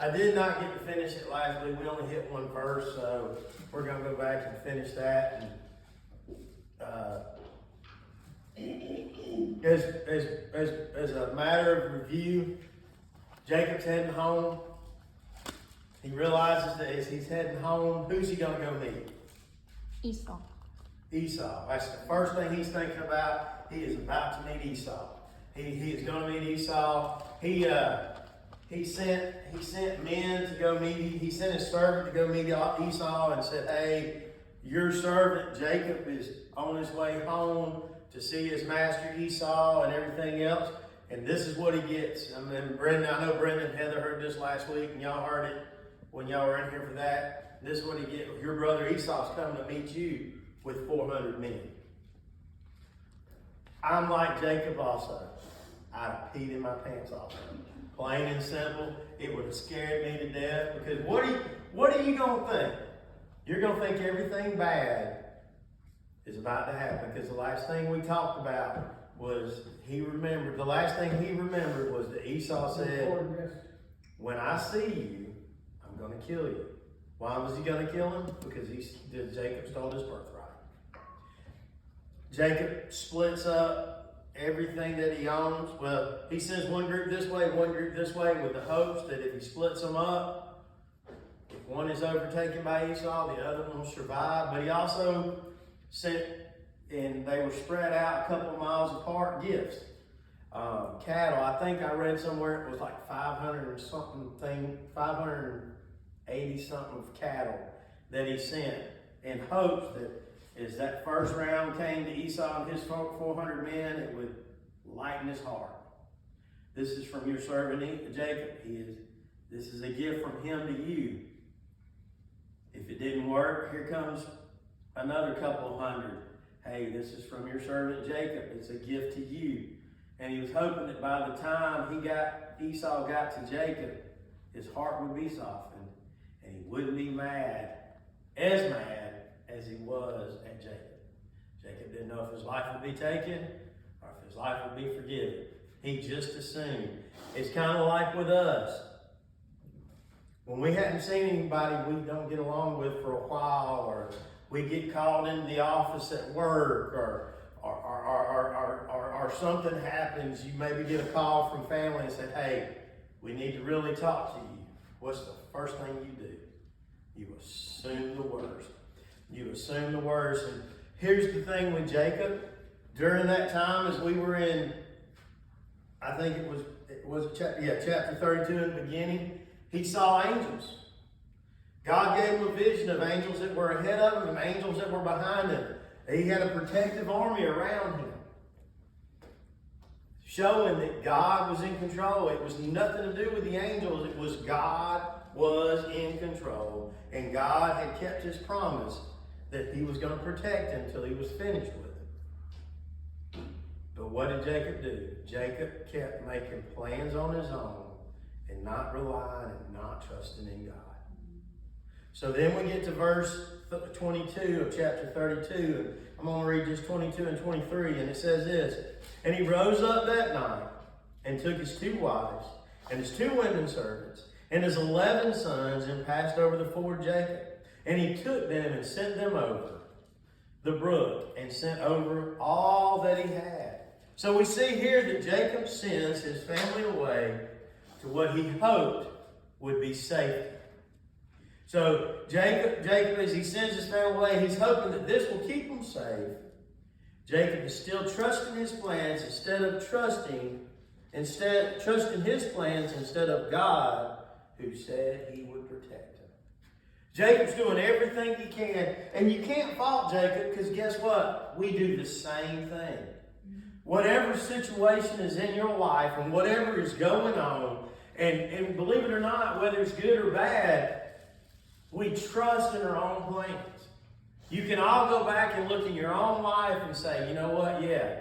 I did not get to finish it last week. We only hit one verse, so we're going to go back and finish that. And as a matter of review, Jacob's heading home. He realizes that as he's heading home, who's he going to go meet? Esau. Esau. That's the first thing he's thinking about. He is about to meet Esau. He is going to meet Esau. He sent men to go meet. He sent his servant to go meet Esau and said, "Hey, your servant Jacob is on his way home to see his master Esau and everything else." And this is what he gets. I mean, Brendan, I know Brendan and Heather heard this last week, and y'all heard it when y'all were in here for that. This is what he gets. Your brother Esau's coming to meet you with 400 men. I'm like Jacob also. I'd have peed in my pants off. Plain and simple. It would have scared me to death, because what are you going to think? You're going to think everything bad is about to happen, because the last thing we talked about was the last thing he remembered was that Esau said, "When I see you, I'm going to kill you." Why was he going to kill him? Because Jacob stole his birthright. Jacob splits up everything that he owns. Well, he sends one group this way, with the hopes that if he splits them up, if one is overtaken by Esau, the other one will survive. But he also sent, and they were spread out a couple of miles apart, gifts. Cattle. I think I read somewhere it was like 580 something of cattle that he sent, in hopes that as that first round came to Esau and his 400 men, it would lighten his heart. This is from your servant Jacob. This is a gift from him to you. If it didn't work, here comes another couple of hundred. Hey, this is from your servant Jacob. It's a gift to you. And he was hoping that by the time Esau got to Jacob, his heart would be softened and he wouldn't be mad as he was at Jacob. Jacob didn't know if his life would be taken or if his life would be forgiven. He just assumed. It's kind of like with us. When we hadn't seen anybody we don't get along with for a while, or we get called into the office at work, or something happens, you maybe get a call from family and say, "Hey, we need to really talk to you." What's the first thing you do? You assume the worst. You assume the worst. And here's the thing with Jacob. During that time, as we were in, I think it was chapter 32 in the beginning, he saw angels. God gave him a vision of angels that were ahead of him and angels that were behind him. He had a protective army around him, showing that God was in control. It was nothing to do with the angels. It was God was in control. And God had kept his promise that he was going to protect him until he was finished with him. But what did Jacob do? Jacob kept making plans on his own and not relying and not trusting in God. So then we get to verse 22 of chapter 32. And I'm going to read just 22 and 23. And it says this: "And he rose up that night and took his 2 wives and his 2 women servants and his 11 sons and passed over the ford Jacob. And he took them and sent them over the brook and sent over all that he had." So we see here that Jacob sends his family away to what he hoped would be safety. So Jacob, as he sends his family away, he's hoping that this will keep him safe. Jacob is still trusting his plans trusting his plans instead of God, who said he would protect him. Jacob's doing everything he can, and you can't fault Jacob, because guess what? We do the same thing. Whatever situation is in your life and whatever is going on, and believe it or not, whether it's good or bad, we trust in our own plans. You can all go back and look in your own life and say, "You know what? Yeah,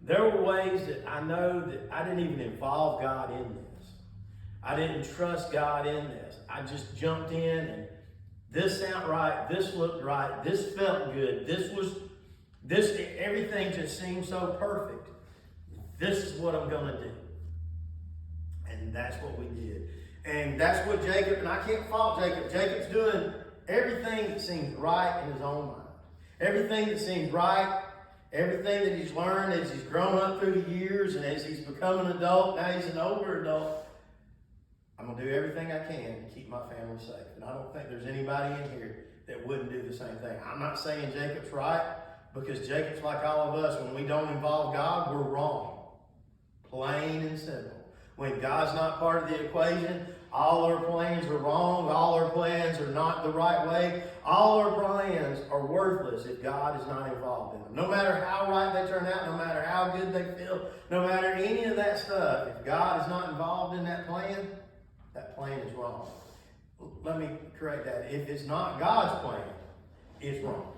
there were ways that I know that I didn't even involve God in this. I didn't trust God in this. I just jumped in and this sounded right, this looked right, this felt good, everything just seemed so perfect. This is what I'm going to do." And that's what we did. And that's what Jacob, and I can't fault Jacob. Jacob's doing everything that seems right in his own mind. Everything that seems right, everything that he's learned as he's grown up through the years and as he's become an adult, now he's an older adult. I'm going to do everything I can to keep my family safe. And I don't think there's anybody in here that wouldn't do the same thing. I'm not saying Jacob's right, because Jacob's like all of us. When we don't involve God, we're wrong. Plain and simple. When God's not part of the equation, all our plans are wrong. All our plans are not the right way. All our plans are worthless if God is not involved in them. No matter how right they turn out, no matter how good they feel, no matter any of that stuff, if God is not involved in that plan is wrong. Let me correct that. If it's not God's plan, it's wrong.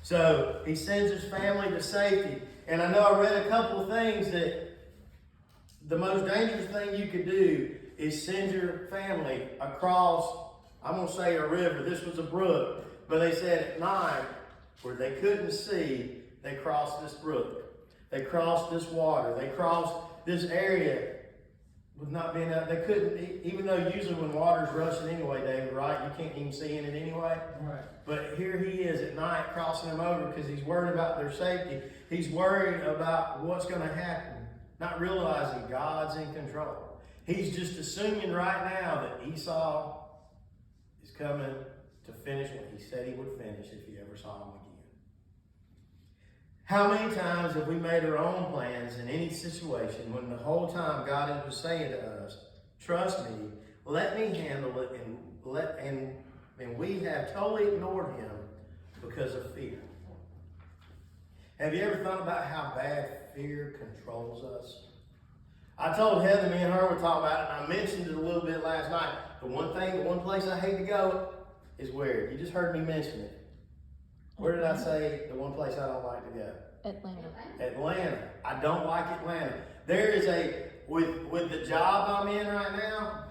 So he sends his family to safety. And I know I read a couple of things that the most dangerous thing you could do is send your family across, I'm going to say a river. This was a brook. But they said at night, where they couldn't see, they crossed this brook. They crossed this water. They crossed this area with not being out. They couldn't, even though usually when water's rushing anyway, David, right? You can't even see in it anyway. Right. But here he is at night crossing them over because he's worried about their safety. He's worried about what's going to happen, not realizing God's in control. He's just assuming right now that Esau is coming to finish what he said he would finish if he ever saw him again. How many times have we made our own plans in any situation when the whole time God was saying to us, trust me, let me handle it, and we have totally ignored him because of fear. Have you ever thought about how bad fear controls us? I told Heather, me and her were talking about it, and I mentioned it a little bit last night. The one place I hate to go is where? You just heard me mention it. Where did I say the one place I don't like to go? Atlanta. I don't like Atlanta. There is with the job I'm in right now,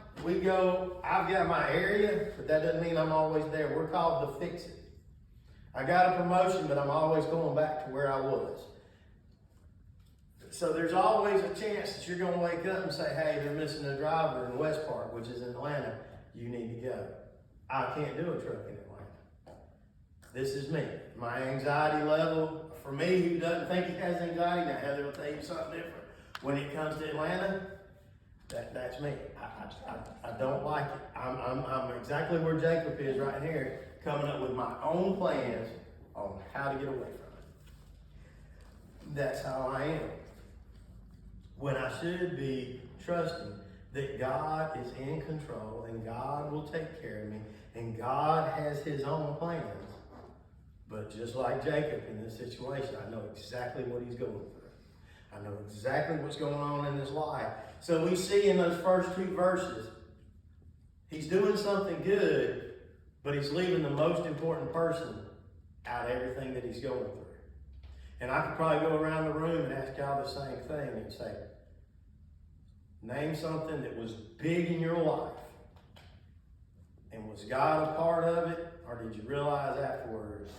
I've got my area, but that doesn't mean I'm always there. We're called the Fix It. I got a promotion, but I'm always going back to where I was. So there's always a chance that you're going to wake up and say, hey, they're missing a driver in West Park, which is in Atlanta. You need to go. I can't do a truck in Atlanta. This is me. My anxiety level, for me, who doesn't think he has anxiety, now Heather will tell you something different. When it comes to Atlanta, that's me. I don't like it. I'm exactly where Jacob is right here, coming up with my own plans on how to get away from it. That's how I am. When I should be trusting that God is in control and God will take care of me and God has his own plans. But just like Jacob in this situation, I know exactly what he's going through. I know exactly what's going on in his life. So we see in those first two verses, he's doing something good, but he's leaving the most important person out of everything that he's going through. And I could probably go around the room and ask y'all the same thing and say, name something that was big in your life. And was God a part of it? Or did you realize afterwards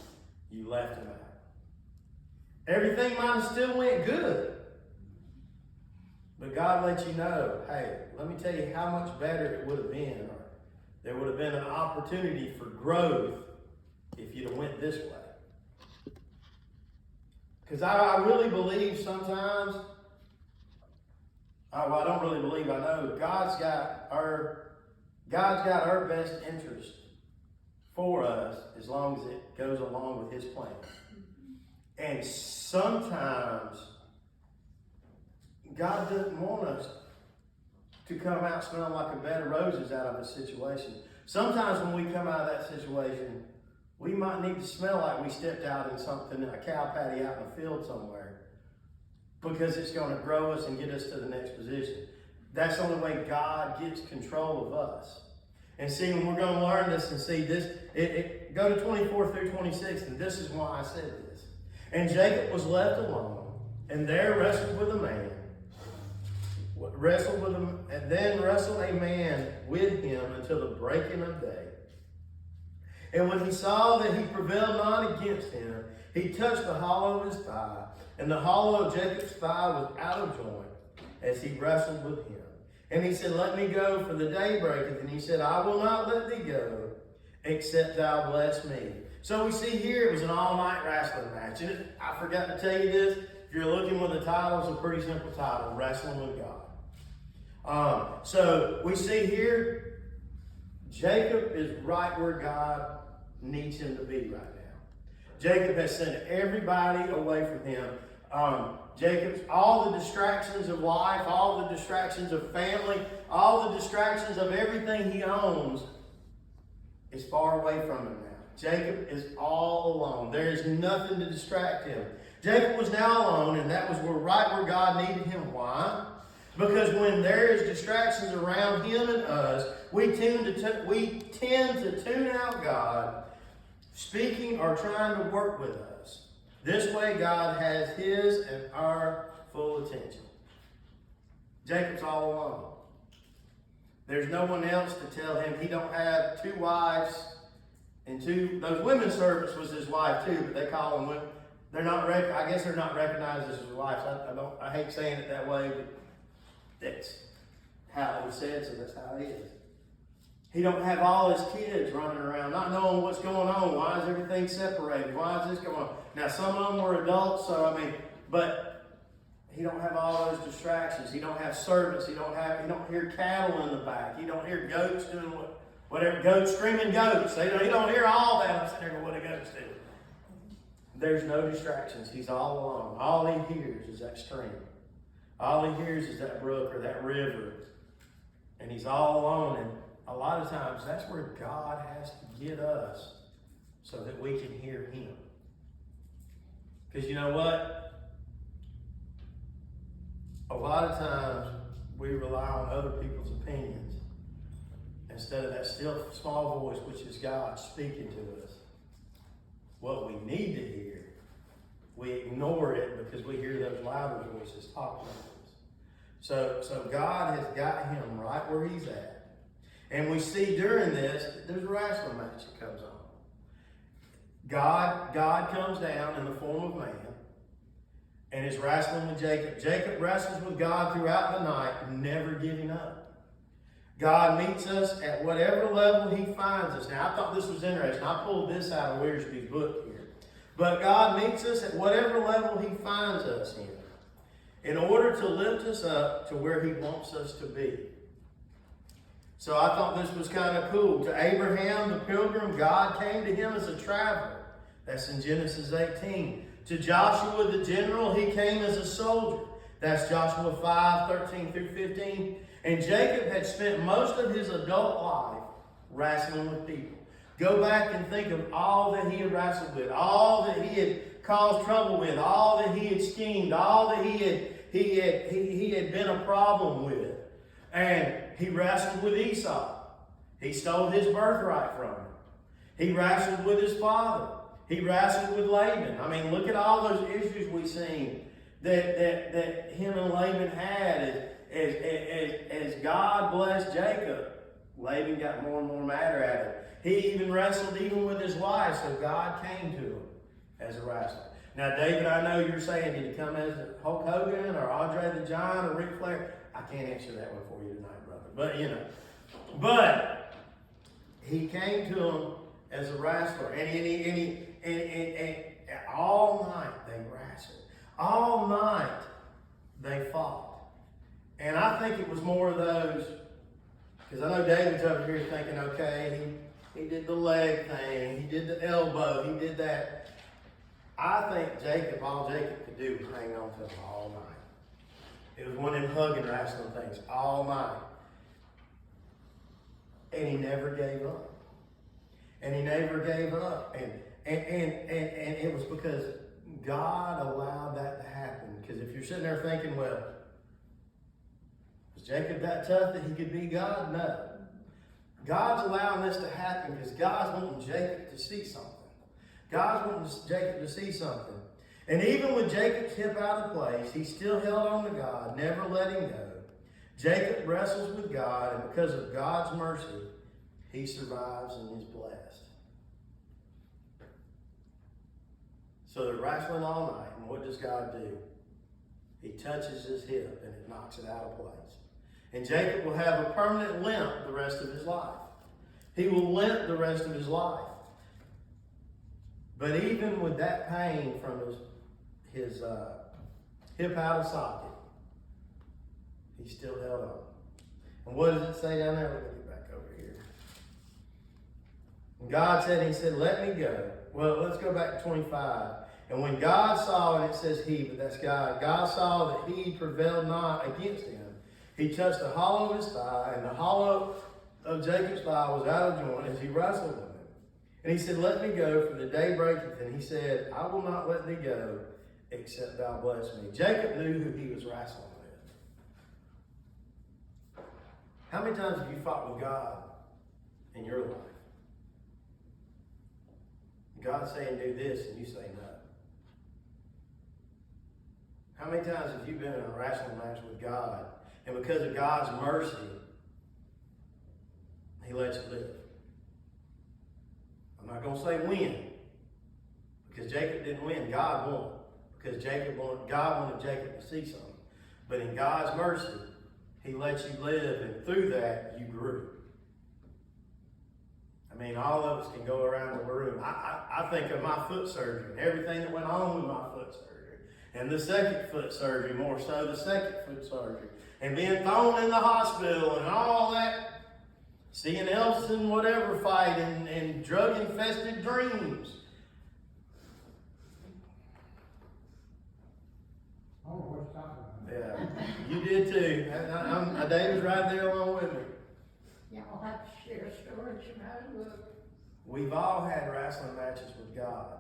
you left him out? Everything might have still went good. But God let you know, hey, let me tell you how much better it would have been. Or there would have been an opportunity for growth if you'd have went this way. Because I really believe sometimes, I don't really believe, I know God's got our best interest for us as long as it goes along with his plan. And sometimes God doesn't want us to come out smelling like a bed of roses out of a situation. Sometimes when we come out of that situation, we might need to smell like we stepped out in something, a cow patty out in a field somewhere, because it's going to grow us and get us to the next position. That's the only way God gets control of us. And see, when we're going to learn this and see this, go to 24 through 26, and this is why I said this. And Jacob was left alone, and there wrestled with a man, and then wrestled a man with him until the breaking of day. And when he saw that he prevailed not against him, he touched the hollow of his thigh, and the hollow of Jacob's thigh was out of joint as he wrestled with him. And he said, let me go, for the day breaketh. And he said, I will not let thee go, except thou bless me. So we see here it was an all-night wrestling match. And I forgot to tell you this. If you're looking with the title, it's a pretty simple title, Wrestling with God. So we see here, Jacob is right where God needs him to be right now. Jacob has sent everybody away from him. Jacob's, all the distractions of life, all the distractions of family, all the distractions of everything he owns is far away from him now. Jacob is all alone. There is nothing to distract him. Jacob was now alone, and that was right where God needed him. Why? Because when there is distractions around him and us, we tend to tune out God speaking or trying to work with us. This way, God has his and our full attention. Jacob's all alone. There's no one else to tell him. He don't have two wives and those women servants was his wife too, but they call them women. I guess they're not recognized as his wives. I hate saying it that way, but that's how it was said, so that's how it is. He don't have all his kids running around, not knowing what's going on. Why is everything separated? Why is this going on? Now, some of them were adults, but he don't have all those distractions. He don't have servants. He don't hear cattle in the back. He don't hear goats doing whatever, goats screaming goats. He don't hear all that. I'm sitting there going, what do goats do? There's no distractions. He's all alone. All he hears is that stream. All he hears is that brook or that river. And he's all alone. And a lot of times, that's where God has to get us so that we can hear him. Because you know what? A lot of times, we rely on other people's opinions instead of that still small voice, which is God speaking to us. What we need to hear, we ignore it because we hear those louder voices talking to us. So God has got him right where he's at. And we see during this, there's a wrestling match that comes on. God comes down in the form of man and is wrestling with Jacob. Jacob wrestles with God throughout the night, never giving up. God meets us at whatever level he finds us. Now, I thought this was interesting. I pulled this out of Wiersbe's book here. But God meets us at whatever level he finds us in order to lift us up to where he wants us to be. So I thought this was kind of cool. To Abraham, the pilgrim, God came to him as a traveler. That's in Genesis 18. To Joshua, the general, he came as a soldier. That's Joshua 5:13-15. And Jacob had spent most of his adult life wrestling with people. Go back and think of all that he had wrestled with, all that he had caused trouble with, all that he had schemed, all that he had been a problem with. And he wrestled with Esau. He stole his birthright from him. He wrestled with his father. He wrestled with Laban. I mean, look at all those issues we've seen that him and Laban had. As God blessed Jacob, Laban got more and more madder at him. He even wrestled even with his wife, so God came to him as a wrestler. Now, David, I know you're saying, did he come as Hulk Hogan or Andre the Giant or Ric Flair? I can't answer that one for you tonight, brother. But he came to him as a wrestler, and all night they wrestled. All night they fought. And I think it was more of those, because I know David's over here thinking, okay, he did the leg thing, he did the elbow, he did that. I think all Jacob could do was hang on to him all night. It was one of them hugging wrestling things all night. And he never gave up. And it was because God allowed that to happen. Because if you're sitting there thinking, well, was Jacob that tough that he could be God? No. God's allowing this to happen because God's wanting Jacob to see something. God's wanting Jacob to see something. And even with Jacob's hip out of place, he still held on to God, never let him go. Jacob wrestles with God, and because of God's mercy, he survives and is blessed. So they're wrestling all night, and what does God do? He touches his hip, and it knocks it out of place. And Jacob will have a permanent limp the rest of his life. He will limp the rest of his life. But even with that pain from his hip out of socket, he still held on. And what does it say down there? Let me get back over here. And God said, he said, let me go. Well, let's go back to 25. And when God saw, and it says he, but that's God, God saw that he prevailed not against him. He touched the hollow of his thigh, and the hollow of Jacob's thigh was out of joint as he wrestled with him. And he said, let me go, for the day breaketh. And he said, I will not let thee go, except thou bless me. Jacob knew who he was wrestling with. How many times have you fought with God in your life? God's saying do this, and you say no. How many times have you been in a wrestling match with God, and because of God's mercy, he lets you live? I'm not going to say win, because Jacob didn't win. God won, because God wanted Jacob to see something. But in God's mercy, he lets you live, and through that, you grew. I mean, all of us can go around the room. I think of my foot surgery and everything that went on with my foot surgery. And the second foot surgery, more so the second foot surgery. And being thrown in the hospital and all that. Seeing Elson whatever fight and drug-infested dreams. I don't know what you're talking about. Yeah, you did too. David's right there along with me. Yeah, I'll have to share stories about it. Look. We've all had wrestling matches with God.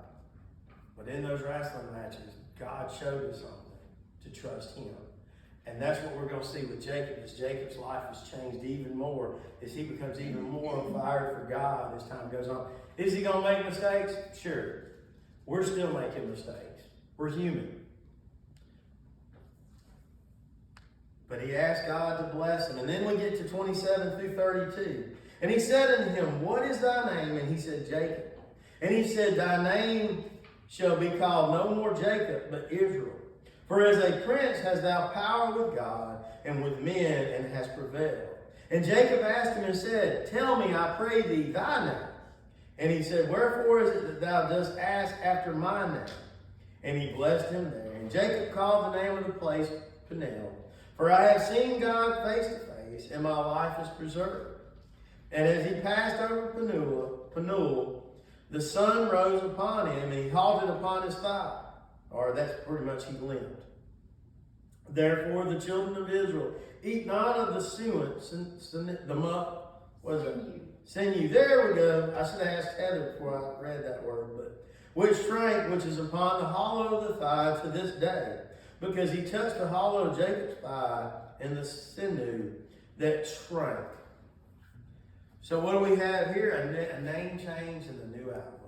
But in those wrestling matches, God showed us something to trust him. And that's what we're going to see with Jacob, as Jacob's life has changed even more, as he becomes even more on fire for God as time goes on. Is he going to make mistakes? Sure. We're still making mistakes. We're human. But he asked God to bless him. And then we get to 27 through 32. And he said unto him, what is thy name? And he said, Jacob. And he said, thy name shall be called no more Jacob, but Israel. For as a prince hast thou power with God and with men, and hast prevailed. And Jacob asked him and said, tell me, I pray thee, thy name. And he said, wherefore is it that thou dost ask after my name? And he blessed him there. And Jacob called the name of the place Peniel. For I have seen God face to face, and my life is preserved. And as he passed over Penuel, the sun rose upon him, and he halted upon his thigh. Or that's pretty much he limped. Therefore the children of Israel eat not of the sinew. There we go. I should have asked Heather before I read that word, but which shrank, which is upon the hollow of the thigh to this day, because he touched the hollow of Jacob's thigh and the sinew that shrank. So what do we have here? A name change and a new outlook.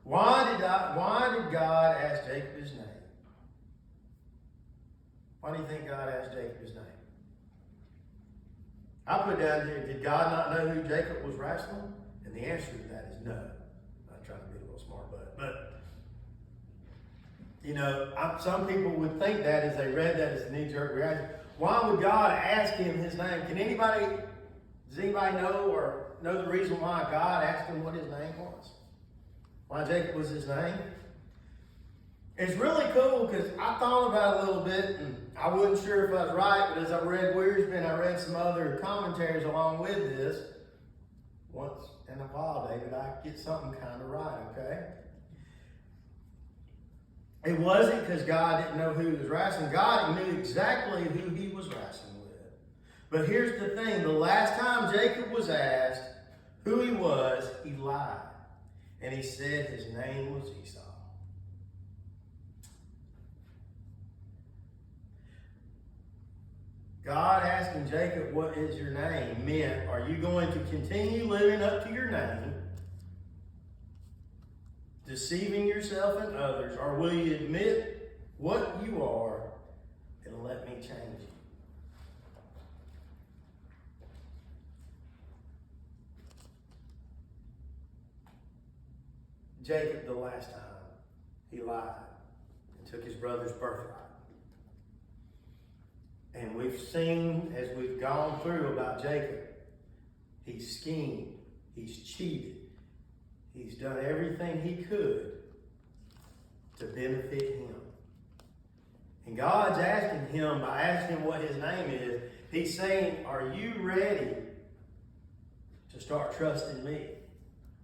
Why did God ask Jacob his name? Why do you think God asked Jacob his name? I put down here, did God not know who Jacob was wrestling? And the answer to that is no. I'm not trying to be a little smart but you know, some people would think that as they read that as a knee-jerk reaction. Why would God ask him his name? Does anybody know or know the reason why God asked him what his name was? Why Jacob was his name? It's really cool because I thought about it a little bit and I wasn't sure if I was right, but as I read Wiersbe and I read some other commentaries along with this, once in a while, David, I get something kind of right, okay? It wasn't because God didn't know who he was wrestling. God knew exactly who he was wrestling with. But here's the thing. The last time Jacob was asked who he was, he lied. And he said his name was Esau. God asking Jacob, what is your name, meant, are you going to continue living up to your name, deceiving yourself and others, or will you admit what you are and let me change you? Jacob, the last time, he lied and took his brother's birthright. And we've seen, as we've gone through about Jacob, he's schemed, he's cheated, he's done everything he could to benefit him. And God's asking him, by asking what his name is, he's saying, are you ready to start trusting me?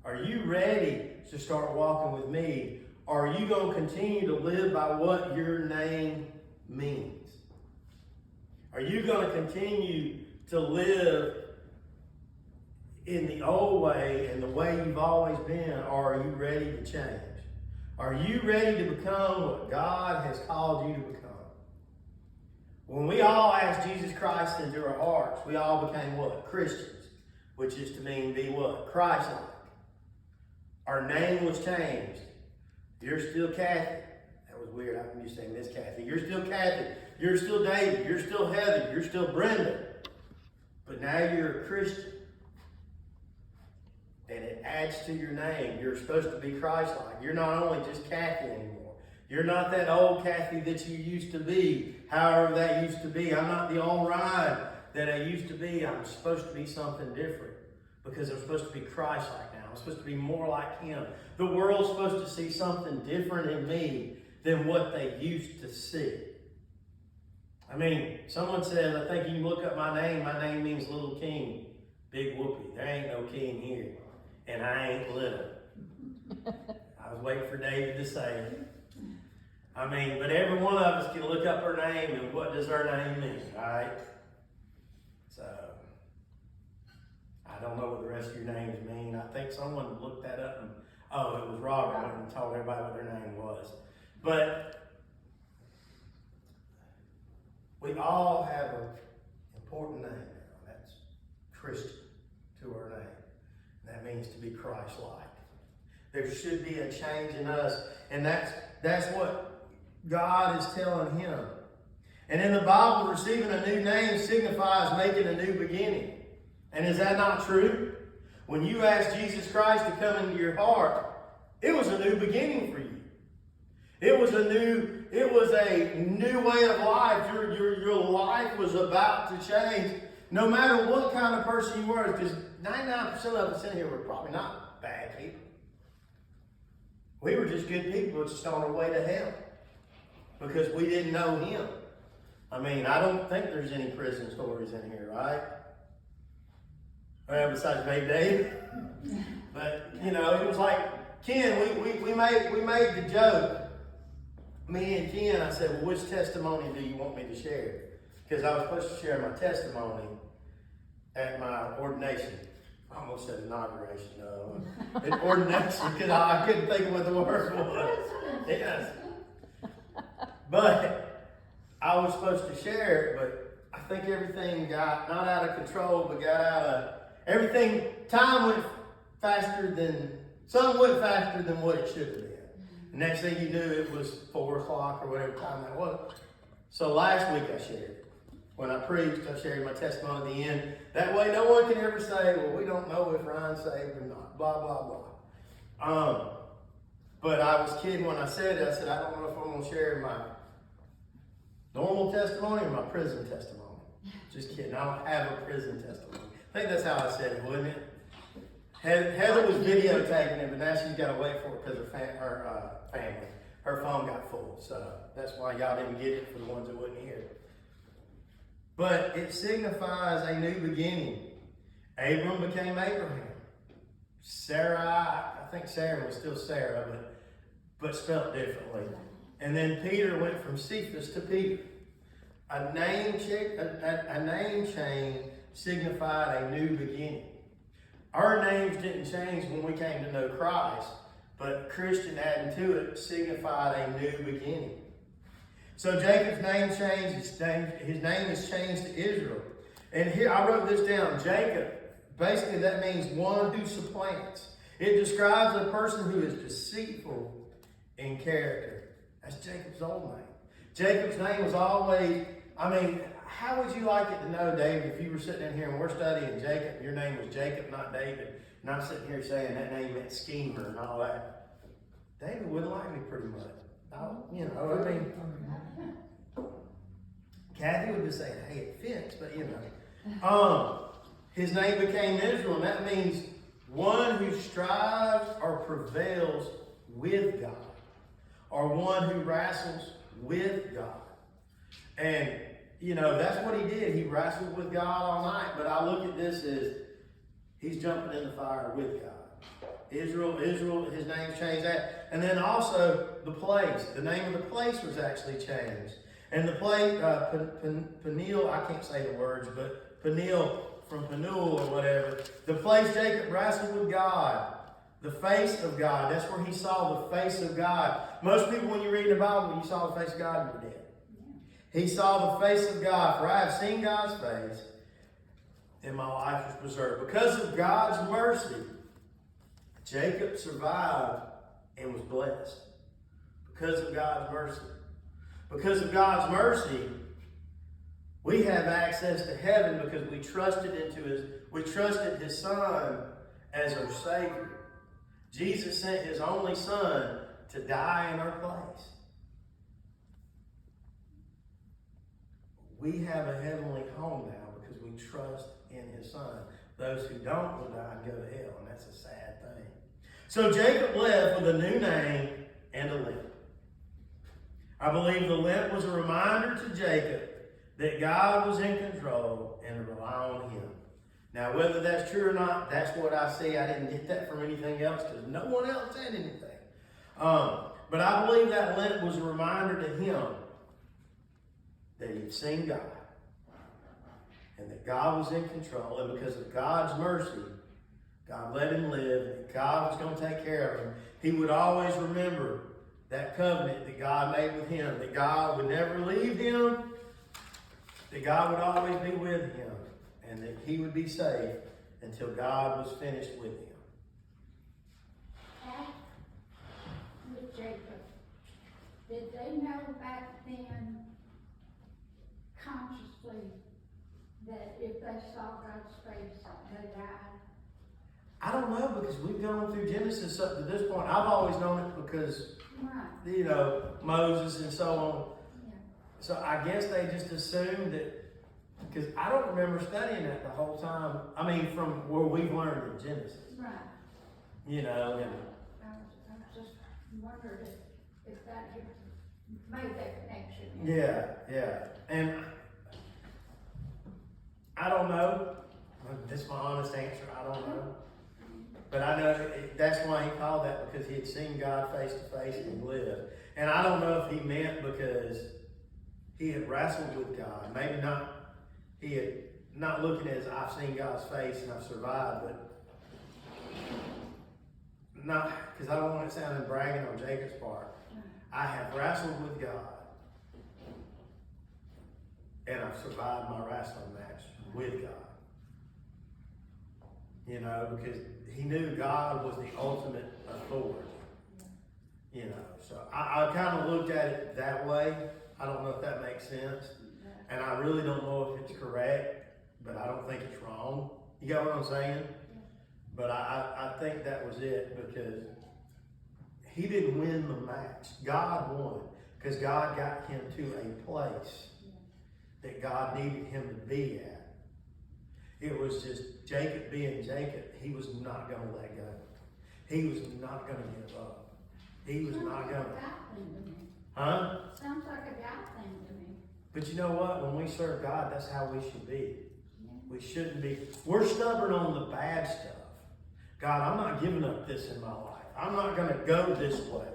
Are you ready to start walking with me? Or are you going to continue to live by what your name means? Are you going to continue to live in the old way and the way you've always been? Or are you ready to change? Are you ready to become what God has called you to become? When we all asked Jesus Christ into our hearts, we all became what? Christians, which is to mean be what? Christ-like. Our name was changed. You're still Kathy. That was weird. How can you say Miss Kathy? You're still Kathy. You're still David. You're still Heather. You're still Brenda. But now you're a Christian. And it adds to your name. You're supposed to be Christ-like. You're not only just Kathy anymore. You're not that old Kathy that you used to be, however that used to be. I'm not the old Ryan that I used to be. I'm supposed to be something different because I'm supposed to be Christ-like now. I'm supposed to be more like him. The world's supposed to see something different in me than what they used to see. I mean, someone says, I think you can look up my name. My name means little king. Big whoopee. There ain't no king here. And I ain't little. I was waiting for David to say it. I mean, but every one of us can look up her name and what does her name mean, right? So, I don't know what the rest of your names mean. I think someone looked that up and, oh, it was Robert went and told everybody what their name was. But we all have an important name now. That's Christian to our name. That means to be Christ-like. There should be a change in us. And that's what God is telling him. And in the Bible, receiving a new name signifies making a new beginning. And is that not true? When you asked Jesus Christ to come into your heart, it was a new beginning for you. It was a new way of life. Your life was about to change. No matter what kind of person you were, because 99% of us in here were probably not bad people. We were just good people just on our way to hell because we didn't know him. I mean, I don't think there's any prison stories in here, right? Well, besides maybe Dave. But, you know, it was like, Ken, we made the joke. Me and Ken, I said, well, which testimony do you want me to share? Because I was supposed to share my testimony at my ordination. I almost said inauguration. An ordination, because I couldn't think of what the word was. Yes. But I was supposed to share it, but I think everything got not out of control, but got out of everything. Time went faster than, some went faster than what it should have been. The next thing you knew, it was 4 o'clock or whatever time that was. So last week I shared it. When I preached, I shared my testimony at the end. That way no one can ever say, well, we don't know if Ryan's saved or not, blah, blah, blah. But I was kidding when I said it. I said, I don't know if I'm going to share my normal testimony or my prison testimony. Just kidding. I don't have a prison testimony. I think that's how I said it, wasn't it? Heather was videotaping it, but now she's got to wait for it because her family, her phone got full. So that's why y'all didn't get it for the ones that wasn't here. But it signifies a new beginning. Abram became Abraham. Sarah, I think Sarah was still Sarah, but spelled differently. And then Peter went from Cephas to Peter. A name change signified a new beginning. Our names didn't change when we came to know Christ, but Christian adding to it signified a new beginning. So Jacob's name changed. His name is changed to Israel. And here, I wrote this down. Jacob, basically that means one who supplants. It describes a person who is deceitful in character. That's Jacob's old name. Jacob's name was always, how would you like it to know, David, if you were sitting in here and we're studying Jacob, your name was Jacob, not David, and I'm sitting here saying that name meant schemer and all that. David wouldn't like me pretty much. Kathy would just say, hey, it fits, but you know. His name became Israel, and that means one who strives or prevails with God, or one who wrestles with God. And, you know, that's what he did. He wrestled with God all night, but I look at this as he's jumping in the fire with God. Israel, his name's changed that. And then also the place. The name of the place was actually changed. And the place, Peniel, I can't say the words, but Peniel from Penuel or whatever. The place Jacob wrestled with God. The face of God. That's where he saw the face of God. Most people, when you read the Bible, you saw the face of God, you were dead. He saw the face of God. For I have seen God's face, and my life was preserved. Because of God's mercy, Jacob survived and was blessed. Because of God's mercy. Because of God's mercy, we have access to heaven because we trusted his Son as our Savior. Jesus sent his only Son to die in our place. We have a heavenly home now because we trust in his Son. Those who don't will die and go to hell, and that's a sad thing. So Jacob left with a new name and a limp. I believe the limp was a reminder to Jacob that God was in control and to rely on him. Now, whether that's true or not, that's what I see. I didn't get that from anything else because no one else said anything. But I believe that limp was a reminder to him that he'd seen God and that God was in control. And because of God's mercy, God let him live, and that God was going to take care of him. He would always remember that covenant that God made with him, that God would never leave him, that God would always be with him, and that he would be safe until God was finished with him. As with Jacob, did they know back then consciously that if they saw God's face, they died? I don't know, because we've gone through Genesis up to this point. I've always known it because, Right. you know, Moses and so on. Yeah. So I guess they just assumed that, because I don't remember studying that the whole time. I mean, from where we've learned in Genesis. Right. You know, and I just wondered if that had made that connection. yeah. And I don't know. This is my honest answer. I don't know. But I know that's why he called that, because he had seen God face to face and he lived. And I don't know if he meant because he had wrestled with God. Maybe not, he had not looking as I've seen God's face and I've survived, but not, because I don't want it sounding bragging on Jacob's part. I have wrestled with God and I've survived my wrestling match with God. You know, because he knew God was the ultimate authority. You know, so I kind of looked at it that way. I don't know if that makes sense. And I really don't know if it's correct, but I don't think it's wrong. You got what I'm saying? But I think that was it, because he didn't win the match. God won, because God got him to a place that God needed him to be at. It was just Jacob being Jacob. He was not going to let go. He was not going to give up. He was not going to. Huh? Sounds like a God thing to me. But you know what? When we serve God, that's how we should be. We shouldn't be. We're stubborn on the bad stuff. God, I'm not giving up this in my life. I'm not going to go this way.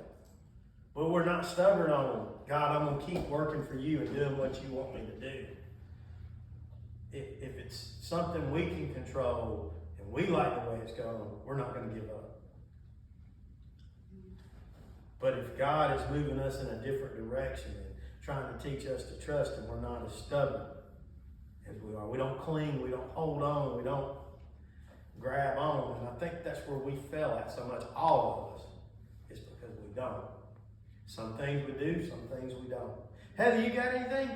But we're not stubborn on, God, I'm going to keep working for you and doing what you want me to do. If it's something we can control and we like the way it's going, we're not going to give up. But if God is moving us in a different direction and trying to teach us to trust Him, we're not as stubborn as we are. We don't cling, we don't hold on, we don't grab on. And I think that's where we fail at so much, all of us, is because we don't. Some things we do, some things we don't. Heather, you got anything?